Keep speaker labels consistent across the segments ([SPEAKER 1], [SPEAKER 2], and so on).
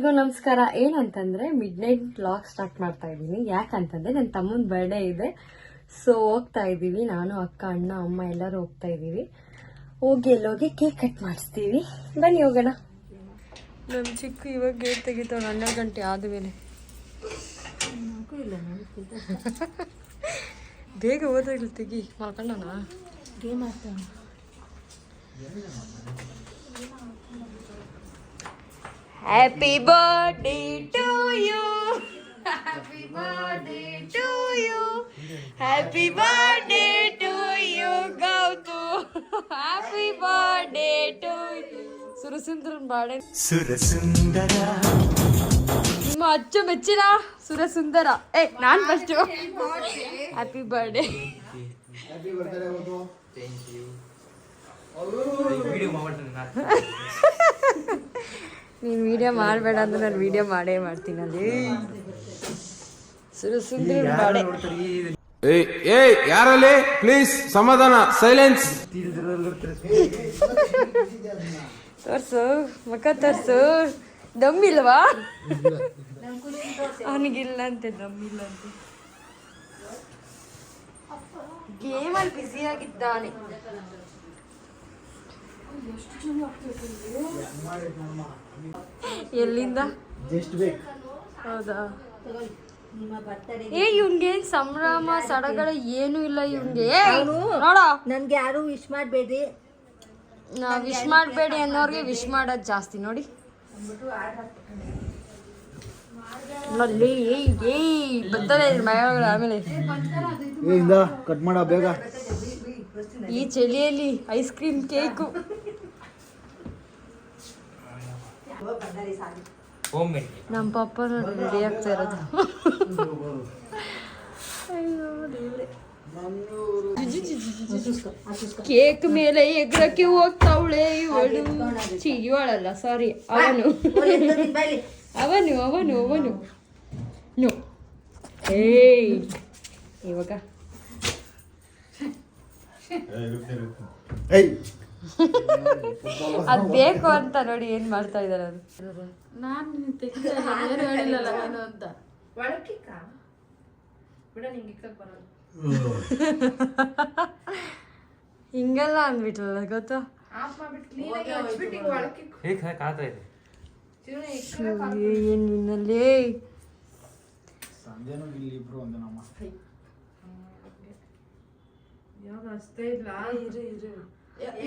[SPEAKER 1] ಎಲ್ರಿಗೂ ನಮಸ್ಕಾರ. ಏನಂತಂದ್ರೆ ಮಿಡ್ ನೈಟ್ ವ್ಲಾಗ್ ಸ್ಟಾರ್ಟ್ ಮಾಡ್ತಾ ಇದ್ದೀನಿ. ಯಾಕಂತಂದ್ರೆ ನನ್ನ ತಮ್ಮನ ಬರ್ಡೇ ಇದೆ. ಸೊ ಹೋಗ್ತಾ ಇದ್ದೀವಿ, ನಾನು ಅಕ್ಕ ಅಣ್ಣ ಅಮ್ಮ ಎಲ್ಲರೂ ಹೋಗ್ತಾ ಇದ್ದೀವಿ. ಹೋಗಿ ಕೇಕ್ ಕಟ್ ಮಾಡಿಸ್ತೀವಿ. ಬನ್ನಿ ಹೋಗೋಣ. ನಮ್ಮ ಚಿಕ್ಕ ಇವಾಗ ಗೇಟ್ ತೆಗಿತಾವ 12 ಗಂಟೆ ಆದಮೇಲೆ. ಬೇಗ ಹೋದಾಗಲಿ ತೆಗಿ ಮಾಡ್ಕೊಂಡಣ. ಗೇಮ್ ಆಗ್ತಾವ. Happy birthday to you. Happy birthday to you. Happy birthday to you, Gautu. Happy birthday to you. ಸುರಸುಂದರನ್ ಬಾಡೆ. ಸುರಸುಂದರ. ನಿಮ್ಮ ಅಚ್ಚು ಮೆಚ್ಚಿನ ಸುರಸುಂದರ. ನಾನ್ first. Happy birthday. Happy birthday ಗೌತು. Thank you. ವಿಡಿಯೋ ಮಾಡ್ತೀನಿ. ನೀನು ವಿಡಿಯೋ ಮಾಡಬೇಡ ಅಂದ್ರೆ ನಾನು ವಿಡಿಯೋ ಮಾಡೇ ಮಾಡ್ತೀನಿ. ಅಲ್ಲಿ ಸುರಸುಂದರ ಬಾಡೆ.
[SPEAKER 2] ಏಯ್ ಯಾರಲ್ಲಿ ಪ್ಲೀಸ್ ಸಮಾಧಾನ, ಸೈಲೆನ್ಸ್.
[SPEAKER 1] ತೋರ್ಸು ಮುಖ ತೋರ್ಸು. ದಮ್ಮಿಲ್ವಾ? ಅವನಿಗಿಲ್ಲ ಅಂತೆ, ದಮ್ಮಿಲ್ಲ ಅಂತೆ. ಗೇಮಲ್ಲಿ ಬ್ಯುಸಿ ಆಗಿದ್ದಾನೆ. ಎಲ್ಲಿಂದ? ಹೌದಾ? ಇವ್ನ್ಗೇನ್ ಸಂಭ್ರಮ ಸಡಗರ ಏನು ಇಲ್ಲ ಇವ್ನ್ಗೆ. ನೋಡ,
[SPEAKER 3] ನನ್ಗೆ ಯಾರು ವಿಶ್ ಮಾಡಬೇಡಿ,
[SPEAKER 1] ವಿಶ್ ಮಾಡಬೇಡಿ ಅನ್ನೋರ್ಗೆ ವಿಶ್ ಮಾಡೋದು ಜಾಸ್ತಿ. ನೋಡಿ ಬರ್ತದೆ ಆಮೇಲೆ.
[SPEAKER 4] ಕಟ್ ಮಾಡ ಬೇಗ.
[SPEAKER 1] ಈ ಚಳಿಯಲ್ಲಿ ಐಸ್ ಕ್ರೀಮ್ ಕೇಕು. ನಮ್ಮ ಪಪ್ಪ ರೆಡಿ ಆಗ್ತಾ ಇರೋದು. ಕೇಕ್ ಮೇಲೆ ಎಗ್ರಕ್ಕೆ ಹೋಗ್ತಾವಳೆ ಇವಳು. ಇವಳಲ್ಲ, ಸಾರಿ, ಅವನು ಅವನು ಅವನು ಅವನು ನೋ. ಏಯ್ ಇವಾಗ ಅದ್ ಬೇಕು ಅಂತ ನೋಡಿ ಏನ್ ಮಾಡ್ತಾ ಇದಾರೆ. ಅದು ಹಿಂಗೆಲ್ಲ ಅಂದ್ಬಿಟ್ರಲ್ಲ, ಗೊತ್ತಾ? ಏನ್ ನಿನ್ನಲ್ಲಿ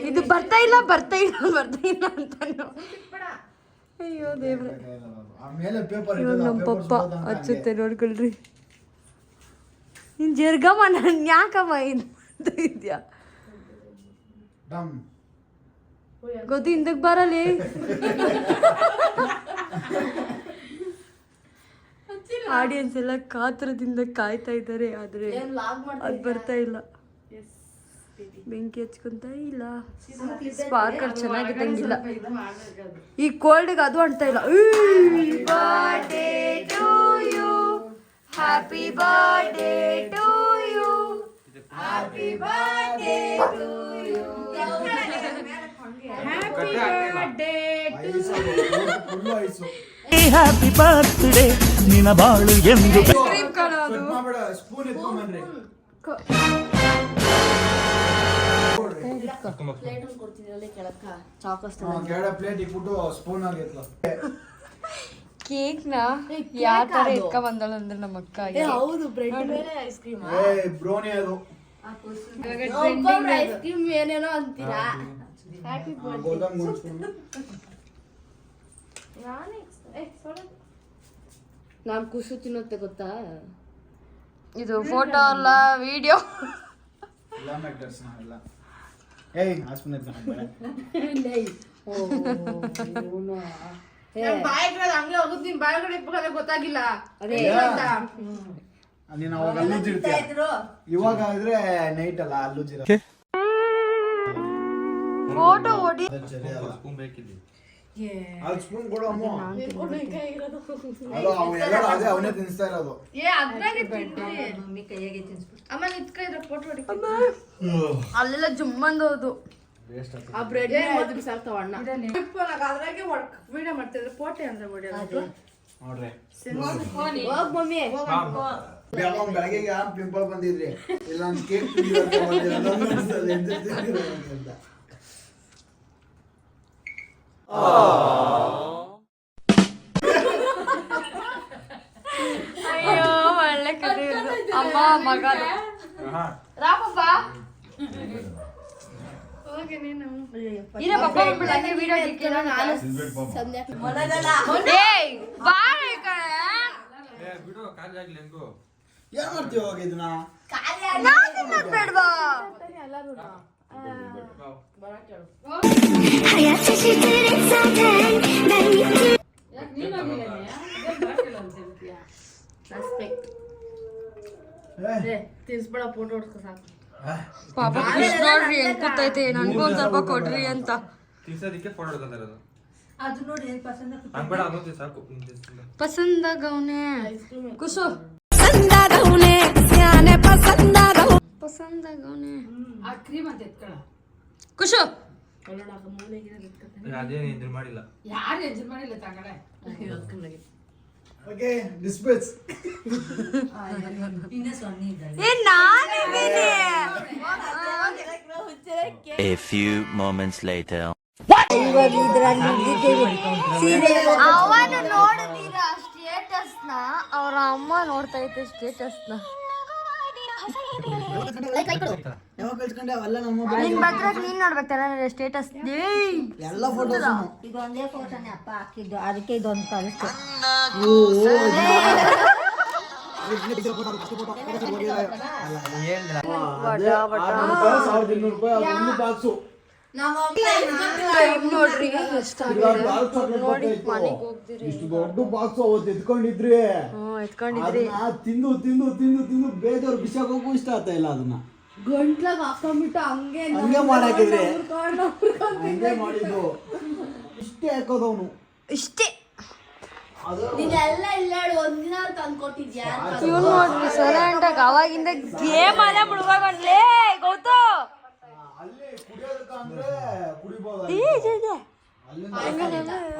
[SPEAKER 1] ಇದು ಬರ್ತಾ ಇಲ್ಲ ಅಂತ. ಅಯ್ಯೋ ದೇವ್ರೆ, ನಮ್ಮ ಪಪ್ಪ ಹಚ್ಚುತ್ತೆ ನೋಡ್ಕೊಳ್ರಿ. ನೀನ್ ಜರ್ಗಮ್ಮ, ನನ್ ಯಾಕಮ್ಮ ಇದು ಇದ್ಯಾ ಗೊತ್ತು? ಹಿಂದಕ್ಕೆ ಬರಲಿ. ಆಡಿಯನ್ಸ್ ಎಲ್ಲ ಕಾತರದಿಂದ ಕಾಯ್ತಾ ಇದ್ದಾರೆ, ಆದ್ರೆ ಅದ್ ಬರ್ತಾ ಇಲ್ಲ. ಬೆಂಕಿ ಹಚ್ಕೊಂತ ಇಲ್ಲ, ಸ್ಪಾರ್ಕರ್ ಚೆನ್ನಾಗಿದ್ದಂಗಿಲ್ಲ. ಈ ಕೋಲ್ಡ್ಗೆ ಅದು ಅಂಟ್ತಾ ಇಲ್ಲ. Birthday to you, happy birthday to you, happy birthday to you, happy birthday to you.
[SPEAKER 5] Happy birthday ನಿನ್ನ ಬಾಳು ಎಂದು.
[SPEAKER 1] ಕ್ರೀಮ್ ಕಾಣೋದು. ಕೇಕ್ ನ ಯಾವ ತರ ಎತ್ಕ ಬಂದಳ ಅಂದ್ರೆ ನಮ್ಮ ಅಕ್ಕ.
[SPEAKER 3] ಹೌದು, ಬ್ರೆಡ್ ಮೇಲೆ ಐಸ್ ಕ್ರೀಮ್.
[SPEAKER 4] ಬ್ರೌನಿ ಅದು
[SPEAKER 3] ಐಸ್ ಕ್ರೀಮ್ ಏನೇನೋ ಅಂತೀರಾ. Happy birthday.
[SPEAKER 1] ನಾನ್ ಖುಷಿ ತಿನ್ನೋತ್ತೆ ಗೊತ್ತಾ? ಇದು ಫೋಟೋ ಅಲ್ಲ, ವಿಡಿಯೋ.
[SPEAKER 3] ಗೊತ್ತಾಗಿಲ್ಲ.
[SPEAKER 4] ಇವಾಗ ಆದ್ರೆ ನೈಟ್ ಅಲ್ಲ, ಅಲ್ಲೂಜಿರ
[SPEAKER 1] ಫೋಟೋ ಹೊಡಿ.
[SPEAKER 4] ಸ್ಪೂನ್ ಕೊಡು ಅಮ್ಮ. ಅವನೇ ತಿನ್ಸ್ತಾ ಇರೋದು.
[SPEAKER 1] ಅಲ್ಲೆಲ್ಲ ಜುಮ್ಮಂದೋದು.
[SPEAKER 3] ಆ ಬ್ರೆಡ್ ಸಾಕ್ತಾವ ಅಣ್ಣ ಅದ್ರಾಗೆ ವಿಡಿಯೋ ಮಾಡ್ತಿದ್ರೆ ಪೋಟೆ ಅಂದ್ರೆ ಹೊಡಿಯೋದು
[SPEAKER 4] ನೋಡ್ರಿ
[SPEAKER 3] ಹೋಗ್ ಮಮ್ಮಿ
[SPEAKER 4] ಬೆಳಗ್ಗೆ ಪಿಂಪಲ್ ಬಂದಿದ್ರಿ ಇಲ್ಲ ಒಂದು ಕೇಕ್ ಅಂತ
[SPEAKER 1] ಅಯ್ಯೋ ಒಳ್ಳೆ ಕಥೆ ಇದು. ಅಮ್ಮ ಮಗ
[SPEAKER 3] ರಾಪಪ್ಪ
[SPEAKER 1] ಇರ ಪಪ್ಪ ಬಂದ್ಬಿಟ್ಟು ಹಂಗೆ ವಿಡಿಯೋ ಇಕ್ಕಿಲ್ಲ ನಾನು ಏಯ್ ಬಾಳ
[SPEAKER 2] ಬಿಡು ಖಾಲಿ ಆಗ್ಲಿ ಹೆಂಗು
[SPEAKER 4] ಏನ್ ಮಾಡ್ತೀವಿ ಹೋಗಿ ಇದನ್ನ
[SPEAKER 1] ನಾನು ತಿನ್ನೋದು ಬೇಡವಾ
[SPEAKER 3] ತಿನ್ಸ್ಬೇಡ ಫೋಟೋ ಹೊಡ್ಸ್ಕೊ ಸಾಕು
[SPEAKER 1] ಪಾಪ ಕೃಷ್ಣ ನೋಡ್ರಿ ಹೆಂಗ್ ಕೂತೈತೆ ನನ್ಗೂ ಒಂದ್ ಸ್ವಲ್ಪ ಕೊಡ್ರಿ ಅಂತ
[SPEAKER 2] ತಿನ್ಸೋದಿಕ್ಕೆ ಫೋಟೋ ಹೊಡ್ಕೊಂತಾರದು
[SPEAKER 6] ಅದು ನೋಡಿ ಪಸಂದ
[SPEAKER 2] ಬೇಡ ಅನ್ನೋದು ಸಾಕು
[SPEAKER 1] ಪಸಂದಾಗವ್ನೆ ಕುಸು ಪಸಂದಾಗವ್ನೆ
[SPEAKER 6] ಆ ಕ್ರೀಮ್ ಅಂತ ಎತ್ಕೊಳ
[SPEAKER 1] ಕುಶು
[SPEAKER 2] ಅದೇನು ಇದ್ರ ಮಾಡಿಲ್ಲ
[SPEAKER 6] ಯಾರು ಎಜ್ಜು ಮಾಡಿಲ್ಲ ತಗಡೆ
[SPEAKER 4] ಓಕೆ ಡಿಸ್ಪೆಚ್
[SPEAKER 6] ಇನ್ನೇ ಸೊನ್ನೆ ಇದ್ದಾರೆ
[SPEAKER 1] ಏ ನಾನಿದ್ದೀನಿ
[SPEAKER 5] A few moments later.
[SPEAKER 1] ಅವನು ನೋಡಿದೀರ ಸ್ಟೇಟಸ್ ನ ಅವ್ರ ಅಮ್ಮ ನೋಡ್ತಾ ಐತೆ ಸ್ಟೇಟಸ್ ನ
[SPEAKER 4] ಯಾವಾಗ ಕಳ್ಸ್ಕೊಂಡೆ ಅವೆಲ್ಲ ನಮ್ಮ
[SPEAKER 1] ನಿನ್ ಬದ್ರಾಗ ನೀನ್ ನೋಡ್ಬೇಕಲ್ಲ ಸ್ಟೇಟಸ್
[SPEAKER 4] ಎಲ್ಲ ಫೋಟೋಸ್
[SPEAKER 6] ಇದೊಂದೇ ಫೋಟೋನೇ ಅಪ್ಪ ಹಾಕಿದ್ದು ಅದಕ್ಕೆ ಇದೊಂದು ಕಳಿಸ್ತು
[SPEAKER 4] ₹1200 ಒಂದು ಬಾಕ್ಸು
[SPEAKER 1] ನೋಡ್ರಿ
[SPEAKER 4] ಇಷ್ಟು ದೊಡ್ಡ ಬಾಕ್ಸ್ ಅವತ್ತು ಎತ್ಕೊಂಡಿದ್ರಿ
[SPEAKER 1] ಎತ್ಕೊಂಡಿದ್ರಿ
[SPEAKER 4] ಅದನ್ನ ತಿಂದು ತಿಂದು ತಿಂದು ತಿಂದು ಬೇಜಾರು ಬಿಸಾಕೋಕು ಇಷ್ಟ ಆಗ್ತಾ ಇಲ್ಲ ಅದನ್ನ
[SPEAKER 3] ಗಂಟ್ಲಾಗ ಹಾಕೊಂಡ್ಬಿಟ್ಟು ಹಂಗೆ
[SPEAKER 4] ಹಂಗೆ ಮಾಡಾಕಿದ್ರೆ ಹಂಗೆ ಮಾಡಿದ್ದು ಇಷ್ಟೇ ಹಾಕೋದು ಅವನು
[SPEAKER 1] ಇಷ್ಟೇ
[SPEAKER 3] ನೀನೆಲ್ಲ ಇಲ್ಲ ಒಂದಿನ ತಂದ್ಕೊಟ್ಟಿದ್ಯಾ
[SPEAKER 1] ಇವ್ನು ನೋಡ್ರಿ ಸೈಲೆಂಟಾಗ ಅವಾಗಿಂದ ಗೇಮ್ ಅಲ್ಲೇ ಮುಳುಗೋಗ್ಲೇ ಗೌತು
[SPEAKER 4] ಅಲ್ಲೇ ಕುಡಿಯೋದಕ್ಕಂದ್ರೆ ಕುಡಿಬೋದು
[SPEAKER 1] ಅಲ್ಲಿಂದ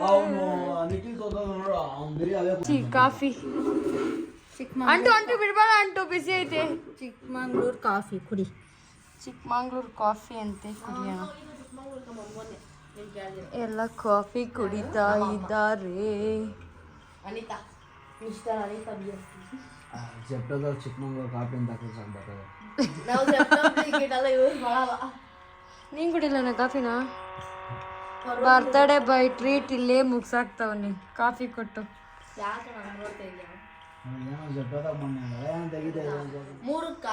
[SPEAKER 4] ಅವನು ನಿಖಿಲ್ ಸೋದೋದು ನೋಡು ಅವ್ನು ಬರೀ ಅವೇ
[SPEAKER 1] ಕಾಫಿ ಅಂಟು ಅಂಟು ಬಿಡ್ಬೇಡ ಅಂಟು ಬಿಸಿ ಐತೆ
[SPEAKER 6] ಚಿಕ್ಕಮಂಗ್ಳೂರು ಕಾಫಿ ಕುಡಿ
[SPEAKER 1] ಚಿಕ್ಕಮಂಗ್ಳೂರು ಕಾಫಿ ಅಂತೆ ಕುಡಿಯೋಣ ಎಲ್ಲ ಕಾಫಿ ಕುಡಿತಾ ಇದ್ದಾರೆ
[SPEAKER 3] ಅನಿತಾ ಮಿಸ್ಟರ್ ಅನಿತಾ
[SPEAKER 4] ಜೆಪ್ಟೋದವ್ರು ಚಿಕ್ಕಮಂಗ್ಳೂರು ಕಾಫಿ ಅಂತ ಹಾಕಿ ಬರ್ತದೆ
[SPEAKER 3] ನಾವು ಟಿಕೆಟ್ ಎಲ್ಲ ಯೂಸ್ ಮಾಡಲ್ಲ
[SPEAKER 1] ನೀನ್ ಕುಡಿಲ್ಲ ಕಾಫಿನ ಬರ್ತಡೇ ಬೈ ಟ್ರೀಟ್ ಇಲ್ಲೇ ಮುಗ್ಸಾಕ್ತಾವನಿ ಕಾಫಿ ಕೊಟ್ಟು
[SPEAKER 3] ಯಾಕೆ ನಾನು ನೋಡ್ತಾ ಇದ್ಯಾ
[SPEAKER 4] ಏನೋ ಜೆಪ್ಟೋದಾಗ ಮೊನ್ನೆ ಏನು ತೆಗಿತಾ ಇದೆ
[SPEAKER 3] ಮೂರಕ್ಕ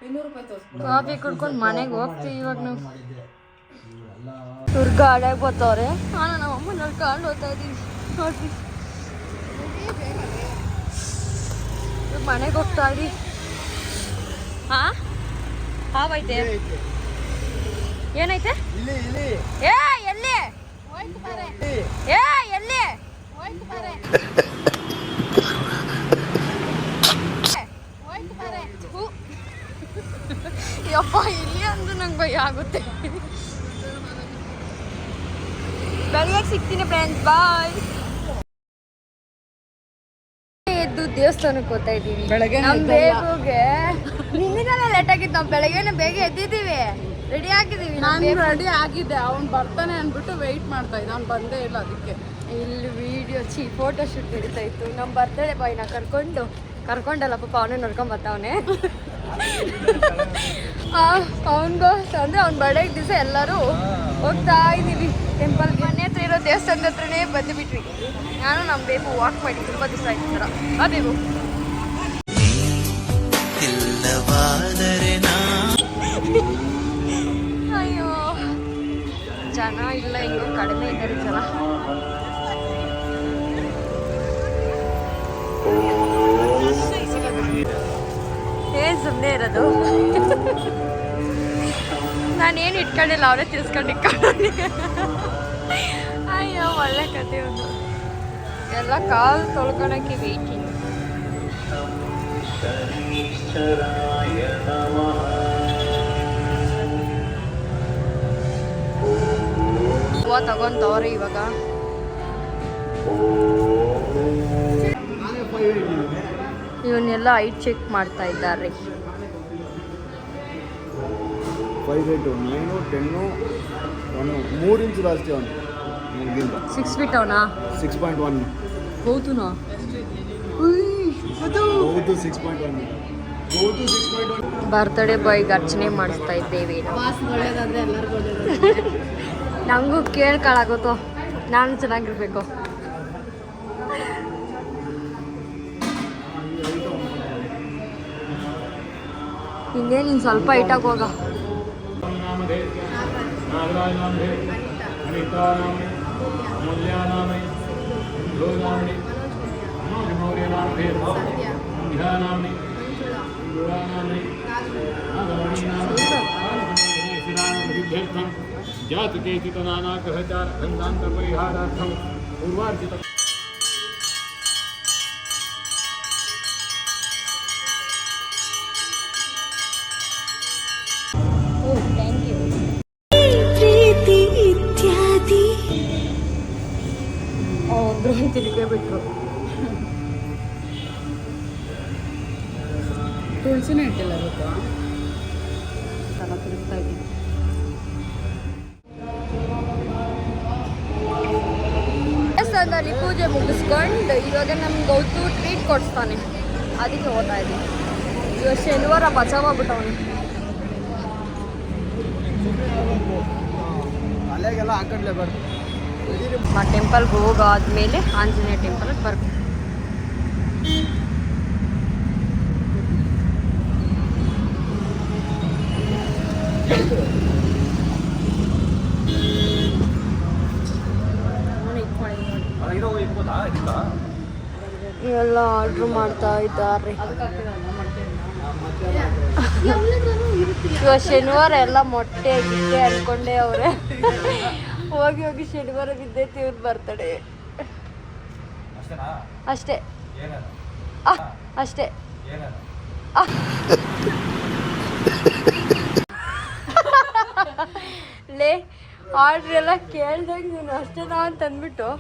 [SPEAKER 3] ₹200 ತೋರಿಸ್ಬಿಡು
[SPEAKER 1] ಕಾಫಿ ಕುಡ್ಕೊಂಡು ಮನೆಗೆ ಹೋಗ್ತೀವಿ ಇವಾಗ ನಾವು
[SPEAKER 4] ಮಾಡಿದ್ದೆ ಇವೆಲ್ಲ
[SPEAKER 1] ಇವ್ರು ಗಾಡಿಯಾಗ ಬರ್ತಾವ್ರೆ ನಾನು ನಮ್ಮ ಅಮ್ಮ ನಡ್ಕೊಂಡು ಹೋಗ್ತಾ ಇದೀವಿ ನೋಡ್ರಿ ಮನೆಗೆ ಹೋಗ್ತಾ ಇದೀವಿ ಹಾವೈತೆ ಏನೈತೆ
[SPEAKER 4] ಇಲ್ಲಿ ಇಲ್ಲಿ
[SPEAKER 1] ಏ ಎಲ್ಲಿ ಏ ಎಲ್ಲಿ ಥು. ಯಪ್ಪ ಇಲ್ಲಿ ಅಂದ್ರೂ ನಂಗೆ ಭಯ ಆಗುತ್ತೆ ಬೆಳಿಗ್ಗೆ ಸಿಗ್ತೀನಿ ಫ್ರೆಂಡ್ಸ್ ಬಾಯ್ ಎದ್ದು ದೇವಸ್ಥಾನಕ್ಕೆ ಹೋಗ್ತಾ ಇದ್ದೀವಿ ನಮ್ ಬೇಗುಗೆ ನಿನ್ನಿಂದಲೇ ಲೇಟ್ ಆಗಿದ್ದು ನಾವು ಬೆಳಗ್ಗೆನೆ ಬೇಗ ಎದ್ದಿದ್ದೀವಿ ರೆಡಿ ಆಗಿದ್ದೀವಿ
[SPEAKER 7] ನಾನು ರೆಡಿ ಆಗಿದ್ದೆ ಅವ್ನು ಬರ್ತಾನೆ ಅಂದ್ಬಿಟ್ಟು ವೆಯ್ಟ್ ಮಾಡ್ತಾ ಇದ್ದೆ ಅವ್ನು ಬಂದೇ ಇಲ್ಲ ಅದಕ್ಕೆ
[SPEAKER 1] ಇಲ್ಲಿ ವಿಡಿಯೋ ಫೋಟೋ ಶೂಟ್ ನಡೀತಾ ಇತ್ತು ನಮ್ಮ ಬರ್ತಡೇ ಬಾಯ್ನ ಕರ್ಕೊಂಡಲ್ಲ ಪಾಪ ಅವನೇ ನೋಡ್ಕೊಂಡ್ ಬರ್ತಾವನೆ ಅವನಿಗೂ ಅಂದ್ರೆ ಅವ್ನ ಬರ್ಡೇ ದಿವಸ ಎಲ್ಲರೂ ಹೋಗ್ತಾ ಇದ್ದೀವಿ ಟೆಂಪಲ್ ಮನೆ ಹತ್ರ ಇರೋ ದೇವಸ್ಥಾನದ ಹತ್ರನೇ ಬಂದುಬಿಟ್ವಿ ನಾನು ನಮ್ಮ ಬೇಬು ವಾಕ್ ಮಾಡಿ ತುಂಬ ದಿವಸ ಆಯ್ತು ಥರ ಆ ಬೇಬು ಅಯ್ಯೋ ಜನ ಇಲ್ಲ ಹಿಂಗೆ ಕಡಿಮೆ ಇದ್ದಾರೆ ಜನ ಏನ್ ಸುಮ್ಮನೆ ಇರೋದು ನಾನೇನು ಇಟ್ಕೊಂಡಿಲ್ಲ ಅವರೇ ತಿರ್ಸ್ಕೊಂಡು ಅಯ್ಯೋ ಒಳ್ಳೆ ಕತೆ ಒಂದು ಎಲ್ಲ ಕಾಲು ತೊಳ್ಕೊಳಕ್ಕೆ ವೇಟಿಂಗ್ ತಗೊಂತವ್ರೆ ಇವಾಗ. ಇವನ್ನೆಲ್ಲ ಹೈಟ್ ಚೆಕ್ ಮಾಡ್ತಾ ಇದ್ದಾರೆ.
[SPEAKER 4] 5 8 9 10 1 3 ಇಂಚು ಜಾಸ್ತಿ ಅವನು ಮುಗಿಂದ
[SPEAKER 1] 6 ಫೀಟ್ ಅವನಾ?
[SPEAKER 4] 6.1
[SPEAKER 1] ಹೌದುನಾ?
[SPEAKER 4] ಹೌದು 6.1 ಹೌದು 6.1.
[SPEAKER 1] ಬರ್ತ್ಡೇ ಬಾಯ್ಗೆ ಅರ್ಚನೆ ಮಾಡಿಸ್ತಾ ಇದ್ದೇವೆ.
[SPEAKER 3] ಒಳ್ಳೇದಾದ್ರೆ ಎಲ್ಲರಿಗೂ ಒಳ್ಳೇದಾದ್ರೆ.
[SPEAKER 1] ನನಗೂ ಕೇಳ್ಕೊಳಾಗುತ್ತೋ, ನಾನು ಚೆನ್ನಾಗಿರ್ಬೇಕು. ಇನ್ನೇನು ಇನ್ನು ಸ್ವಲ್ಪ ಇಟ್ಟಾಗ ಹೋಗ.
[SPEAKER 8] ಜಾತ ಕೇಚಿತ ನಾನಾ ಗ್ರಹಚಾರ ಗಂಧಾಂತ ಪರಿಹಾರಾರ್ಥಂ ಪೂರ್ವಾರ್ಜಿತ.
[SPEAKER 1] ಒಬ್ರು ತಿರುಗೇ ಬಿಟ್ರು.
[SPEAKER 7] ತುಳಸಿನೇ ಇಟ್ಟಿಲ್ಲ ಗೊತ್ತಾ?
[SPEAKER 1] ತಲೆ ತಿರುಗ್ತಾ ಇದ್ದೀನಿ. ದೇವಸ್ಥಾನದಲ್ಲಿ ಪೂಜೆ ಮುಗಿಸ್ಕೊಂಡು ಇವಾಗ ನಮ್ಗೆ ಗೌತು ಟ್ರೀಟ್ ಕೊಡಿಸ್ತಾನೆ, ಅದಕ್ಕೆ ಹೋಗ್ತಾ ಇದ್ದೀನಿ. ಇವಾಗ ಶನಿವಾರ ಬಚಾವಾಗ್ಬಿಟ್ಟವನು.
[SPEAKER 4] ಅಲ್ಲೆಗೆಲ್ಲ ಹಾಕೊಂಡ್ಲೇಬಾರ್ದು.
[SPEAKER 1] ಆ ಟೆಂಪಲ್ಗೆ ಹೋಗಾದ್ಮೇಲೆ ಆಂಜನೇಯ ಟೆಂಪಲ್ಗೆ ಬರ್ಬೇಕು. ಇವೆಲ್ಲ ಆರ್ಡ್ರ್ ಮಾಡ್ತಾ ಇದ್ದಾರೆ. ಇವಾಗ ಶನಿವಾರ ಎಲ್ಲ ಮೊಟ್ಟೆ ಗಿಟ್ಟೆ ಅನ್ಕೊಂಡೆ ಅವ್ರೆ. ಹೋಗಿ ಹೋಗಿ ಶನಿವಾರ ಬಿದ್ದೈತಿ ಇವ್ರು ಬರ್ತಡೆ. ಅಷ್ಟೇ ಅಷ್ಟೇ. ಲೇ ಆರ್ಡ್ರ್ ಎಲ್ಲ ಕೇಳ್ದಂಗೆ ನೀನು ಅಷ್ಟೇನಾ ಅಂತ ಅಂದ್ಬಿಟ್ಟು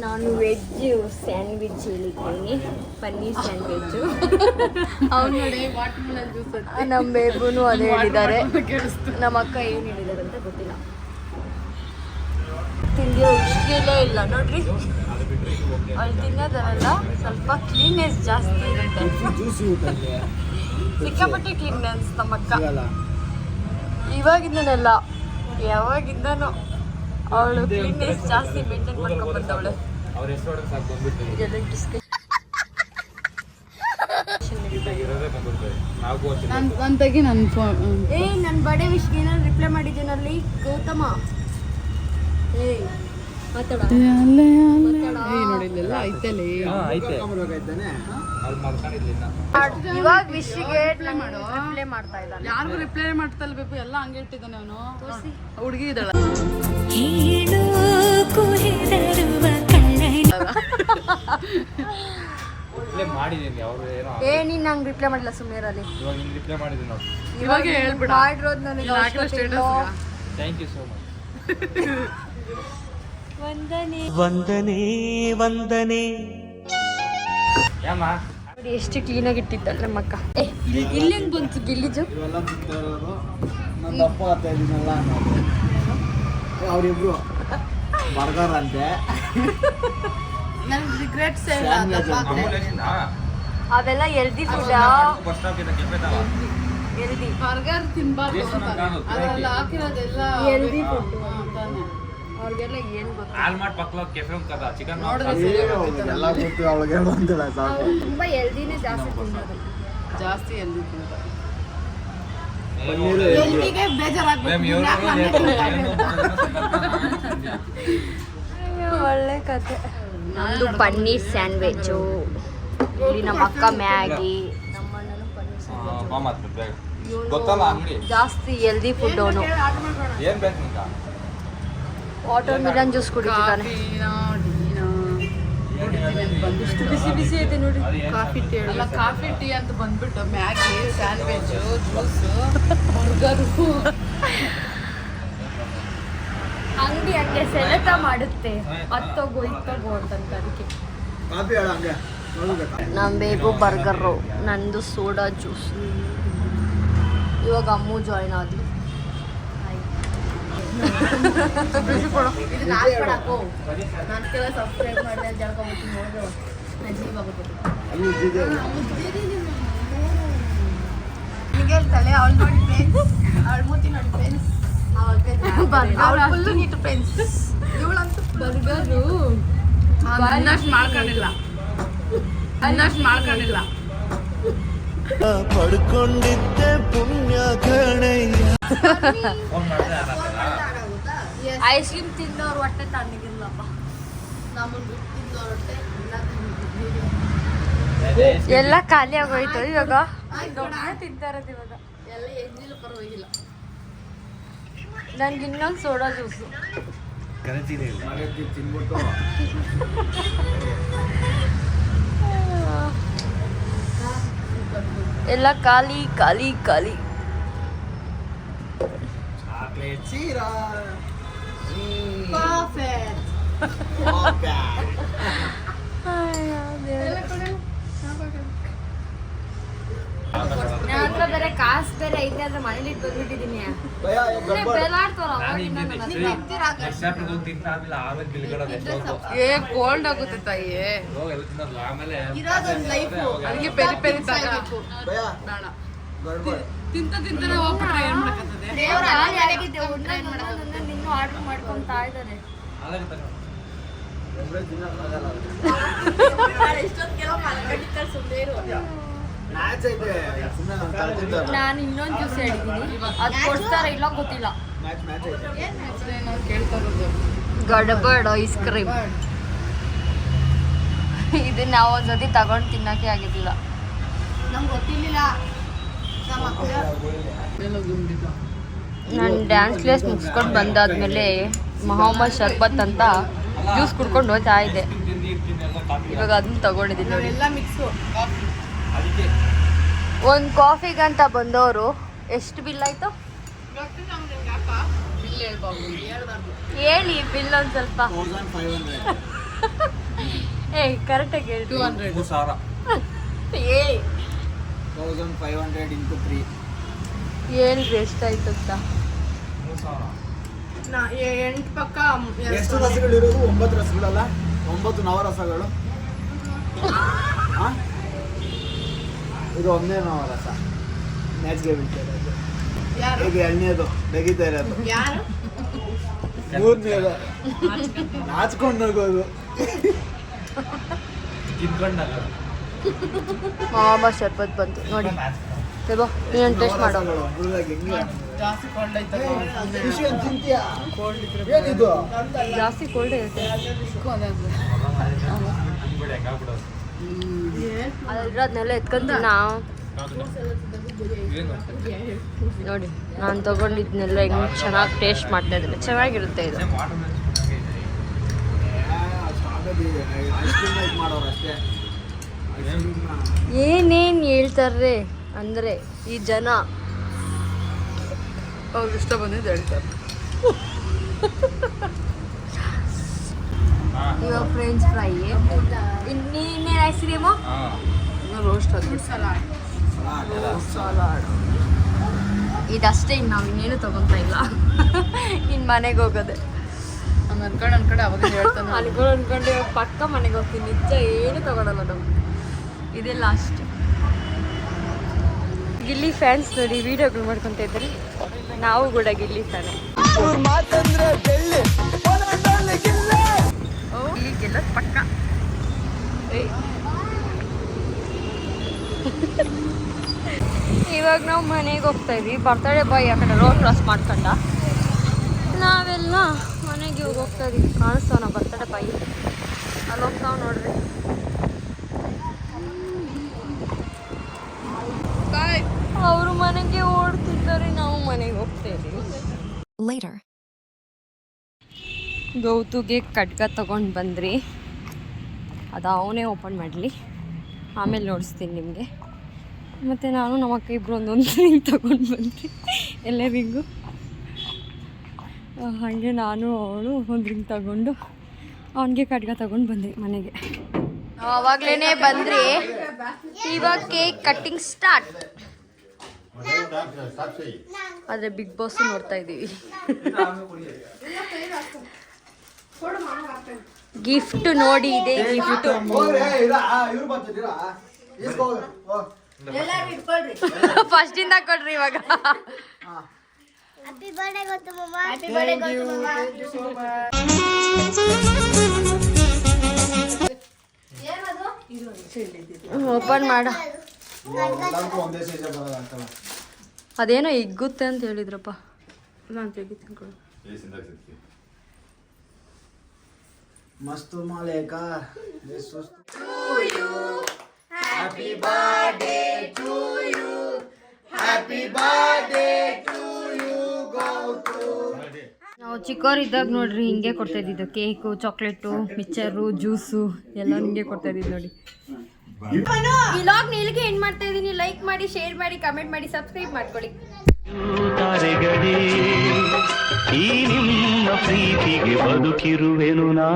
[SPEAKER 1] ನಾನು ವೆಜ್ ಸ್ಯಾಂಡ್ವಿಚ್ ಹೇಳಿದ್ದೀನಿ, ಪನ್ನೀರ್ ಸ್ಯಾಂಡ್ವಿಚ್ಚು.
[SPEAKER 7] ಅವ್ನು ನೋಡಿ ವಾಟರ್ ಮೆಲನ್ ಜ್ಯೂಸ್
[SPEAKER 1] ನಮ್ಮ ಬೇಬುನು ಅದೇ ಹೇಳಿದ್ದಾರೆ. ನಮ್ಮ ಅಕ್ಕ ಏನು ಹೇಳಿದ್ದಾರೆ ಅಂತ ಗೊತ್ತಿಲ್ಲ. ತಿಂದಿರೋ ಇಷ್ಟೇ ಇಲ್ಲ ನೋಡ್ರಿ. ಅಲ್ಲಿ ತಿನ್ನೋದಲ್ಲ ಸ್ವಲ್ಪ ಕ್ಲೀನ್ನೆಸ್ ಜಾಸ್ತಿ ಇರುತ್ತೆ. ಸಿಕ್ಕಾಪಟ್ಟೆ ಕ್ಲೀನ್ನೆಸ್ ನಮ್ಮ ಅಕ್ಕ. ಇವಾಗಿಂದನಲ್ಲ, ಯಾವಾಗಿಂದನೂ ಅವಳು ಕ್ಲೀನ್ನೆಸ್ ಜಾಸ್ತಿ ಮೇಂಟೈನ್ ಮಾಡ್ಕೊಂಡು ಬಂದವಳೆ.
[SPEAKER 2] ಅವ್ರ ಹೆಸರು ಸಾಕು ಬಂದ್ಬಿಟ್ಟು
[SPEAKER 1] ಇದೆಲ್ಲ ಡಿಸ್ಕಸ್
[SPEAKER 2] ಇರೋದೇ ಬಂದ್ಬಿಡ್ತಾರೆ. ನಾವು
[SPEAKER 7] ನನ್ನ ತೆಗಿ ನನ್ನ ಫೋನ್.
[SPEAKER 1] ನನ್ನ ಬರ್ಡೇ ವಿಶ್ಗೆ ಏನಾದ್ರು ರಿಪ್ಲೈ ಮಾಡಿದ್ದೀನಲ್ಲಿ ಗೌತಮ. ಮಾತಾಡ
[SPEAKER 7] ನೋಡಿ ಇಲ್ಲೆಲ್ಲ ಐತಲ್ಲಿ.
[SPEAKER 2] ಐತೆ ಅದು ಮಾಡ್ಕೊಂಡಿರ್ಲಿಲ್ಲ.
[SPEAKER 1] ಇವಾಗ ವಿಶ್ಗೆ ರಿಪ್ಲೈ ಮಾಡ್ತಾ ಇದ್ದಾನೆ.
[SPEAKER 7] ಯಾರಿಗೂ ರಿಪ್ಲೈ ಮಾಡ್ತಲ್ಲ ಬೇಕು, ಎಲ್ಲ ಹಂಗೆ ಇಟ್ಟಿದ್ದಾನೆ ಅವನು. ಹುಡುಗಿ ಇದ್ದಾಳ.
[SPEAKER 2] ರಿಪ್ಲೈ ಮಾಡಿದ್ದೀನಿ. ಅವರು ಏನೋ
[SPEAKER 1] ನೀನು ನಂಗೆ ರಿಪ್ಲೈ ಮಾಡಿಲ್ಲ ಸುಮ್ಮನೆ.
[SPEAKER 2] ಇವಾಗ ನಿಮ್ಗೆ ರಿಪ್ಲೈ ಮಾಡಿದ್ದೀನಿ ನೋಡಿ.
[SPEAKER 7] ಇವಾಗ ಹೇಳ್ಬಿಡ.
[SPEAKER 1] ಮಾಡಿರೋದು ನನಗೆ
[SPEAKER 2] ಥ್ಯಾಂಕ್ ಯು ಸೋ ಮಚ್.
[SPEAKER 1] ವಂದನೆ
[SPEAKER 5] ವಂದನೆ ವಂದನೆ.
[SPEAKER 2] ಯಾಮ
[SPEAKER 1] ನೋಡಿ ಎಷ್ಟು ಕ್ಲೀನಾಗಿ ಇಟ್ಟಿದ್ದಲ್ಲ ನಮ್ಮ ಅಕ್ಕ. ಇಲ್ಲಿಂದ ಬಂತು ಗಿಲ್ಲಿಜು.
[SPEAKER 4] ಇವೆಲ್ಲ ತಿಂತಾ ಇರೋದು ನಾನು ದಪ್ಪ ಆಗ್ತಾ ಇದ್ದೀನಲ್ಲ ಅನ್ನೋದು. ಅವರಿಬ್ರು ಬರ್ಗರ್ ಅಂತೆ.
[SPEAKER 3] ನನಗೆ ರಿಗ್ರೆಟ್ಸ್ ಇಲ್ಲ.
[SPEAKER 1] ಅವೆಲ್ಲ ಹೆಲ್ದಿ ಫುಡ್.
[SPEAKER 2] ಬಸ್ ಸ್ಟಾಪ್ ಇದೆ ಕೆಫೆ ತಾವ
[SPEAKER 1] ಹೆಲ್ದಿ
[SPEAKER 3] ಬರ್ಗರ್ ತಿನ್ಬಾರ್ದು ಅದ್ರಲ್ಲಿ ಹಾಕಿರೋದೆಲ್ಲ
[SPEAKER 1] ಹೆಲ್ದಿ ಫುಡ್
[SPEAKER 3] ತಾನೆ.
[SPEAKER 1] ಅವ್ರಿಗೆಲ್ಲ ಏನು ಗೊತ್ತು.
[SPEAKER 2] ಆಲ್ಮಾರ್ಟ್ ಪಕ್ಕದ ಕೆಫೆ ಕದ ಚಿಕನ್
[SPEAKER 4] ಎಲ್ಲ ಗೊತ್ತು ಅವಳಿಗೆ ಬಂದಿಲ್ಲ ಸಾಕು.
[SPEAKER 1] ತುಂಬ ಹೆಲ್ದಿನೇ ಜಾಸ್ತಿ ತಿನ್ನೋದು.
[SPEAKER 7] ಜಾಸ್ತಿ ಎಲ್ಲಿ ತಿಂತಾರೆ.
[SPEAKER 3] ಎಲ್ಲಿಗೆ ಬೇಜಾರಾಗ್ಬಿಟ್ಟು
[SPEAKER 1] ಒಳ್ಳೆ ಕತೆ. ನಮ್ಮದು ಪನ್ನೀರ್ ಸ್ಯಾಂಡ್ವಿಚ್ಚು, ಇಲ್ಲಿ ನಮ್ಮ ಅಕ್ಕ ಮ್ಯಾಗಿ, ನಮ್ಮ ಅಣ್ಣನು ಪನ್ನೀರ್ ಸ್ಯಾಂಡ್ವಿಚ್.
[SPEAKER 2] ಗೊತ್ತಲ್ಲ ಅಂಗಡಿ
[SPEAKER 1] ಜಾಸ್ತಿ ಹೆಲ್ದಿ ಫುಡ್ ಅವನು.
[SPEAKER 2] ಏನ್ ಬೇಕು ನಿಂಗ?
[SPEAKER 1] ವಾಟರ್ ಮಿಲನ್ ಜ್ಯೂಸ್ ಕುಡಿತಿದ್ದಾನೆ.
[SPEAKER 7] ಕಾಫಿನಾ, ಟೀನಾ? ಬಂದಿಷ್ಟು
[SPEAKER 1] ಬಿಸಿ ಬಿಸಿ ಐತೆ ನೋಡಿ.
[SPEAKER 7] ಕಾಫಿ ಟೀ ಅಲ್ಲ, ಕಾಫಿ ಟೀ ಅಂತ ಬಂದ್ಬಿಟ್ಟು ಮ್ಯಾಗಿ, ಸ್ಯಾಂಡ್ವಿಚ್, ಜ್ಯೂಸು, ಬರ್ಗರು.
[SPEAKER 1] ಅಂಗಡಿ ಹಂಗೆ ಸೆಳೆತ ಮಾಡುತ್ತೆ, ಅತ್ತೋಗೋ ಇತ್ತೋಗೋ ಅಂತಂತ. ಅದಕ್ಕೆ
[SPEAKER 4] ಕಾಫಿ ಹೇಳ ಹಂಗೆ ನೋಡ್ಬೇಕಾ.
[SPEAKER 1] ನಮ್ಮ ಬೇಗು ಬರ್ಗರು, ನಂದು ಸೋಡಾ ಜ್ಯೂಸ್. ಇವಾಗ ಅಮ್ಮು ಜಾಯ್ನ್ ಆದ್ಲು.
[SPEAKER 6] ಸಬ್ಸ್ಕ್ರೈಬ್ ಮಾಡಿದೆ ಜಳ್ಕೊಂಡ್ಬಿಟ್ಟು ನೋಡು ಅಜೀಬ್ ಆಗುತ್ತೆ.
[SPEAKER 4] ಅಲ್ಲಿ ಇದ್ದಿದ್ದೆ.
[SPEAKER 3] ನಿಮಗೆ ಹೇಳ್ತಾಳೆ ಅವಳು ನೋಡಿ ಫ್ರೆಂಡ್ಸ್, ಅವಳು ಮೂತಿ ನೋಡಿ ಫ್ರೆಂಡ್ಸ್, ಅವಳು ಫುಲ್ಲು ನೀಟು ಫ್ರೆಂಡ್ಸ್. ಇವಳಂತೂ
[SPEAKER 1] ಬರ್ಗರು
[SPEAKER 3] ಅನ್ನಷ್ಟು ಮಾಡ್ಕೊಂಡಿಲ್ಲ, ಅನ್ನಷ್ಟು ಮಾಡ್ಕೊಂಡಿಲ್ಲ.
[SPEAKER 5] ಪಡ್ಕೊಂಡಿದ್ದೆ ಪುಣ್ಯ ಕಣಯ್ಯ.
[SPEAKER 2] ಫೋನ್ ಮಾಡಿದ್ರೆ ಆಗಲ್ಲ.
[SPEAKER 1] ಐಸ್ ಕ್ರೀಮ್ ತಿಂದವ್ರು ಹೊಟ್ಟೆ ತಣ್ಣಗಿಲ್ಲಪ್ಪ.
[SPEAKER 3] ನಮ್ಮನ್ನು ಬಿಟ್ಟಿದ್ದವ್ರ ಹೊಟ್ಟೆ
[SPEAKER 1] ಎಲ್ಲ ಖಾಲಿ ಆಗೋಯ್ತು ಇವಾಗ. ತಿಂತಾ ಇರೋದು ಇವಾಗ.
[SPEAKER 3] ಎಲ್ಲ ಎದ್ದಿಲ್ಲ, ಪರವಾಗಿಲ್ಲ.
[SPEAKER 1] ನನ್ಗೆ ಇನ್ನೊಂದು ಸೋಡಾ ಜ್ಯೂಸು.
[SPEAKER 2] ಕರೆನ್ಸಿನೇ ಇಲ್ಲ.
[SPEAKER 4] ಮನೆಗೆ ತಿನ್ಬಿಟ್ಟು
[SPEAKER 1] ಎಲ್ಲ ಖಾಲಿ ಖಾಲಿ ಖಾಲಿ.
[SPEAKER 2] Chocolate
[SPEAKER 4] sheera
[SPEAKER 3] perfect.
[SPEAKER 1] ನನ್ನ ಹತ್ರ ಬೇರೆ ಕಾಸು ಬೇರೆ ಐತೆ, ಆದ್ರೆ ಮನೇಲಿ ಇಟ್ಟು ಬಂದ್ಬಿಟ್ಟಿದೀನಿ. ಬೇಲಾಡ್ತಾರ
[SPEAKER 2] ನೆಕ್ಸ್ಟ್ ಚಾಪ್ಟರ್ ಹೋಗಿ ತಿಂತಾದ್ಮೇಲೆ ಆಮೇಲೆ ಬಿಲ್ ಕೊಡೋದು ಎಷ್ಟೊಂದು
[SPEAKER 7] ಏ ಕೋಲ್ಡ್ ಆಗುತ್ತೆ ತಾಯಿ,
[SPEAKER 2] ಹೋಗಿ ಎಲ್ಲ ತಿನ್ನೋದು ಆಮೇಲೆ
[SPEAKER 3] ಇರೋದೊಂದು ಲೈಫು,
[SPEAKER 7] ಅದಕ್ಕೆ ಪೆರಿ ಪೆರಿ ತಗ
[SPEAKER 4] ಭಯ
[SPEAKER 7] ಬೇಡ.
[SPEAKER 4] ಗಡ್ಬಡ್.
[SPEAKER 7] ತಿಂತಾನೆ ಹೋಗ್ಬಿಟ್ರೆ ಏನ್ ಮಾಡಕತ್ತದೆ.
[SPEAKER 3] ದೇವ್ರ
[SPEAKER 1] ಇನ್ನೂ ಆರ್ಡರ್ ಮಾಡ್ಕೊಂತಾ ಇದ್ದಾರೆ.
[SPEAKER 2] ಅದಾಗುತ್ತೆ
[SPEAKER 4] ಒಬ್ರೇ ತಿನ್ನಕ್ಕಾಗಲ್ಲ.
[SPEAKER 3] ಎಷ್ಟೊತ್ತಿಗೆಲ್ಲ ಮಲಗಡಿತಾರೆ, ಸುಮ್ಮನೆ ಇರು.
[SPEAKER 4] ಮ್ಯಾಚ್ ಐತೆ ಸುಮ್ಮನೆ ನಾನು ಕಳ್ತಿದ್ದೆ.
[SPEAKER 1] ನಾನು ಇನ್ನೊಂದು ಜ್ಯೂಸ್ ಹೇಳಿದ್ದೀನಿ, ಅದು ಕೊಡ್ತಾರ ಇಲ್ಲ ಗೊತ್ತಿಲ್ಲ.
[SPEAKER 4] ಮ್ಯಾಚ್ ಐತೆ.
[SPEAKER 7] ನಾವು ಕೇಳ್ತಾ ಇರೋದು
[SPEAKER 1] ಗಡ್ಬಡ್ ಐಸ್ ಕ್ರೀಮ್. ಇದನ್ನ ನಾವು ಒಂದ್ಸತಿ ತಗೊಂಡು ತಿನ್ನಕ್ಕೆ ಆಗಿದ್ದಿಲ್ಲ.
[SPEAKER 3] ನಮ್ಗೆ ಗೊತ್ತಿರ್ಲಿಲ್ಲ. ನಮ್ಮ ಅಕ್ಕ
[SPEAKER 7] ಮೇಲೆ ಹೋಗಿಬಿಟ್ಟಿದ್ದು.
[SPEAKER 1] ನಾನು ಡ್ಯಾನ್ಸ್ ಕ್ಲಾಸ್ ಮುಗಿಸ್ಕೊಂಡು ಬಂದಾದ್ಮೇಲೆ ಮೊಹಮ್ಮದ್ ಶರ್ಬತ್ ಅಂತ ಜ್ಯೂಸ್ ಕುಡ್ಕೊಂಡು ಹೋಗ್ತಾ ಇದ್ದೆ. ಇವಾಗ ಅದನ್ನ ತಗೊಂಡಿದ್ದೀನಿ ನೋಡಿ.
[SPEAKER 3] ಎಲ್ಲ ಮಿಕ್ಸು.
[SPEAKER 2] ಅದಕ್ಕೆ
[SPEAKER 1] ಒಂದು ಕಾಫಿಗಂತ ಬಂದವರು ಎಷ್ಟು ಬಿಲ್ ಆಯ್ತು
[SPEAKER 7] ಬಿಲ್ ಹೇಳ್ಬಾರ್ದು.
[SPEAKER 1] ಹೇಳಿ ಬಿಲ್ ಒಂದು ಸ್ವಲ್ಪ.
[SPEAKER 4] 1500.
[SPEAKER 1] ಏಯ್ ಕರೆಕ್ಟಾಗಿ ಹೇಳಿ.
[SPEAKER 7] 200.
[SPEAKER 2] 3,000.
[SPEAKER 1] ಹೇಳಿ
[SPEAKER 4] 1500 into 3.
[SPEAKER 1] ಹೇಳ್ರಿ ಎಷ್ಟಾಯ್ತು ಅಂತ.
[SPEAKER 2] 3,000.
[SPEAKER 3] 8 ಪಕ್ಕ
[SPEAKER 4] ಎಷ್ಟು ರಸಗಳಿರೋದು? 9 ರಸಗಳಲ್ಲ, 9 ನವರಸಗಳು. ಇದು ಒಂದೇ ನವರಸ. ಮ್ಯಾಚ್ಗೆ ಬೀಳ್ತಾರೆ.
[SPEAKER 3] ಯಾರು
[SPEAKER 4] ಈಗ ಎರಡನೇದು ತೆಗಿತಾ ಇರೋದು,
[SPEAKER 3] ಯಾರು
[SPEAKER 4] ಮೂರನೇದು ನಾಚ್ಕೊಂಡು ಹೋಗೋದು.
[SPEAKER 2] ತಿನ್ಕೊಂಡಲ್ಲ
[SPEAKER 1] ಮೊಹಮ್ಮದ್ ಶರ್ಬತ್ ಬಂತು ನೋಡಿ. ತಗೋ ನೀನು ಟೇಸ್ಟ್ ಮಾಡೋ.
[SPEAKER 4] ಒಬ್ರದಾಗಿ ಹೆಂಗೆ
[SPEAKER 7] ಜಾಸ್ತಿ ಕೋಲ್ಡ್ ಆಯ್ತಲ್ಲ.
[SPEAKER 4] ಖುಷಿ ಅಂತ ತಿಂತೀಯಾ?
[SPEAKER 7] ಕೋಲ್ಡ್ ಇದ್ರೆ
[SPEAKER 4] ಏನಿದು?
[SPEAKER 1] ಜಾಸ್ತಿ ಕೋಲ್ಡ್ ಇರುತ್ತೆ.
[SPEAKER 2] ಬಿಡಿ ಹೆಂಗಾಗ್ಬಿಡೋದು.
[SPEAKER 1] ಅದ್ರದ್ನೆಲ್ಲ ಎತ್ಕೊಂತೀನಿ ನಾವು
[SPEAKER 2] ಏನು
[SPEAKER 1] ನೋಡಿ. ನಾನು ತಗೊಂಡಿದ್ನೆಲ್ಲ ಹೆಂಗೆ ಚೆನ್ನಾಗಿ ಟೇಸ್ಟ್ ಮಾಡ್ತಾ ಇದ್ದೀನಿ. ಚೆನ್ನಾಗಿರುತ್ತೆ ಇದು.
[SPEAKER 2] ವಾಟರ್
[SPEAKER 4] ಐಸ್ ಕ್ರೀಮ್ ಮಾಡೋರು ಅಷ್ಟೇ.
[SPEAKER 1] ಏನೇನು ಹೇಳ್ತಾರೆ ಅಂದರೆ ಈ ಜನ
[SPEAKER 7] ಅವ್ರಿಗೆ ಇಷ್ಟ ಬಂದಿದ್ದು ಹೇಳ್ತಾರೆ.
[SPEAKER 1] ಇವಾಗ ಫ್ರೆಂಚ್ ಫ್ರೈ, ಇನ್ನೇನು ಐಸ್ ಕ್ರೀಮು,
[SPEAKER 7] ರೋಸ್ಟ್ ಆಗ್ಬಿಟ್ಟು
[SPEAKER 1] ಸಲಾಡ್. ಇದಷ್ಟೇ, ಇನ್ನು ನಾವು ಇನ್ನೇನು ತೊಗೊತಾ ಇಲ್ಲ. ಇನ್ನು ಮನೆಗೆ ಹೋಗೋದೆ
[SPEAKER 7] ಹಂಗೆ ಅನ್ಕಡೆ ಅವಾಗ ಹೇಳ್ತಾನೆ.
[SPEAKER 1] ಅನ್ಕೊಂಡು ಇವಾಗ ಪಕ್ಕ ಮನೆಗೆ ಹೋಗ್ತೀನಿ. ನಿಜ ಏನು ತೊಗೊಳಲ್ಲ ನಾವು. ಇದೇ ಲಾಸ್ಟ್. ಗಿಲ್ಲಿ ಫ್ಯಾನ್ಸ್ ನೋಡಿ ವಿಡಿಯೋಗಳು ಮಾಡ್ಕೊತ ಇದ್ದಾರೆ. ನಾವು ಕೂಡ ಗಿಲ್ಲಿ ಫ್ಯಾನ್. ಗಿಲ್ಲಿ ಗೆಲ್ಲೋದು ಪಕ್ಕ. ಇವಾಗ ನಾವು ಮನೆಗೆ ಹೋಗ್ತಾ ಇದ್ವಿ. ಬರ್ತಡೇ ಬಾಯ್ ಆ ಕಡೆ ರೋಡ್ ಕ್ರಾಸ್ ಮಾಡ್ಕೊಂಡ. ನಾವೆಲ್ಲ ಮನೆಗೆ ಹೋಗ್ತಾ ಇದೀವಿ. ಕಾಣಿಸ್ತಾವ ನಾವು ಬರ್ತಡೇ ಬಾಯಿ ಅಲ್ಲಿ ಹೋಗ್ತಾವ ನೋಡ್ರಿ. ಅವರು ಮನೆಗೆ ಓಡ್ತಿದ್ದಾರೆ, ನಾವು ಮನೆಗೆ ಹೋಗ್ತಾ ಇದೀವಿ. ಗೌತುಗೆ ಖಡ್ಗ ತಗೊಂಡು ಬಂದ್ರಿ. ಅದು ಅವನೇ ಓಪನ್ ಮಾಡಲಿ, ಆಮೇಲೆ ನೋಡಿಸ್ತೀನಿ ನಿಮಗೆ. ಮತ್ತು ನಾನು ನಮ್ಮ ಅಕ್ಕ ಇಬ್ಬರು ಒಂದೊಂದು ರಿಂಗ್ ತೊಗೊಂಡು ಬಂದ್ವಿ ಎಲ್ಲರಿಗೂ. ಹಾಗೆ ನಾನು ಅವಳು ಒಂದು ರಿಂಗ್ ತಗೊಂಡು ಅವನಿಗೆ ಖಡ್ಗ ತಗೊಂಡು ಬಂದ್ವಿ ಮನೆಗೆ. ಆವಾಗಲೇ ಬಂದ್ರಿ, ಇವಾಗ ಕೇಕ್ ಕಟ್ಟಿಂಗ್ ಸ್ಟಾರ್ಟ್. ಆದರೆ ಬಿಗ್ ಬಾಸ್ ನೋಡ್ತಾ ಇದ್ದೀವಿ. ಗಿಫ್ಟ್ ನೋಡಿ, ಇದೆ ಗಿಫ್ಟ್. ಫಸ್ಟ್ ಇಂದ ಕೊಡ್ರಿ ಇವಾಗ. ಓಪನ್ ಮಾಡ. ಅದೇನೋ ಇಗ್ಗುತ್ತೆ ಅಂತ ಹೇಳಿದ್ರಪ್ಪ.
[SPEAKER 4] ಮಸ್ತ್ ಮಾಲೇಕ.
[SPEAKER 1] ನಾವು ಚಿಕ್ಕವರಿದ್ದಾಗ ನೋಡ್ರಿ ಹಿಂಗೆ ಕೊಡ್ತಾ ಇದ್ದಿದ್ದು, ಕೇಕು, ಚಾಕ್ಲೇಟು, ಮಿಕ್ಚರು, ಜ್ಯೂಸು ಎಲ್ಲ ಹಿಂಗೆ ಕೊಡ್ತಾ ಇದ್ದಿದ್ದು ನೋಡಿ. ವ್ಲಾಗ್ನ ಇಲ್ಲಿಗೆ ಎಂಡ್ ಮಾಡ್ತಾ ಇದ್ದೀನಿ. ಲೈಕ್ ಮಾಡಿ, ಶೇರ್ ಮಾಡಿ, ಕಮೆಂಟ್ ಮಾಡಿ, ಸಬ್ಸ್ಕ್ರೈಬ್ ಮಾಡ್ಕೊಳ್ಳಿ.
[SPEAKER 5] ತಾರೆಗಳೇ, ಈ ನಿಮ್ಮ ಪ್ರೀತಿಗೆ ಬದುಕಿರುವೆನು ನಾ.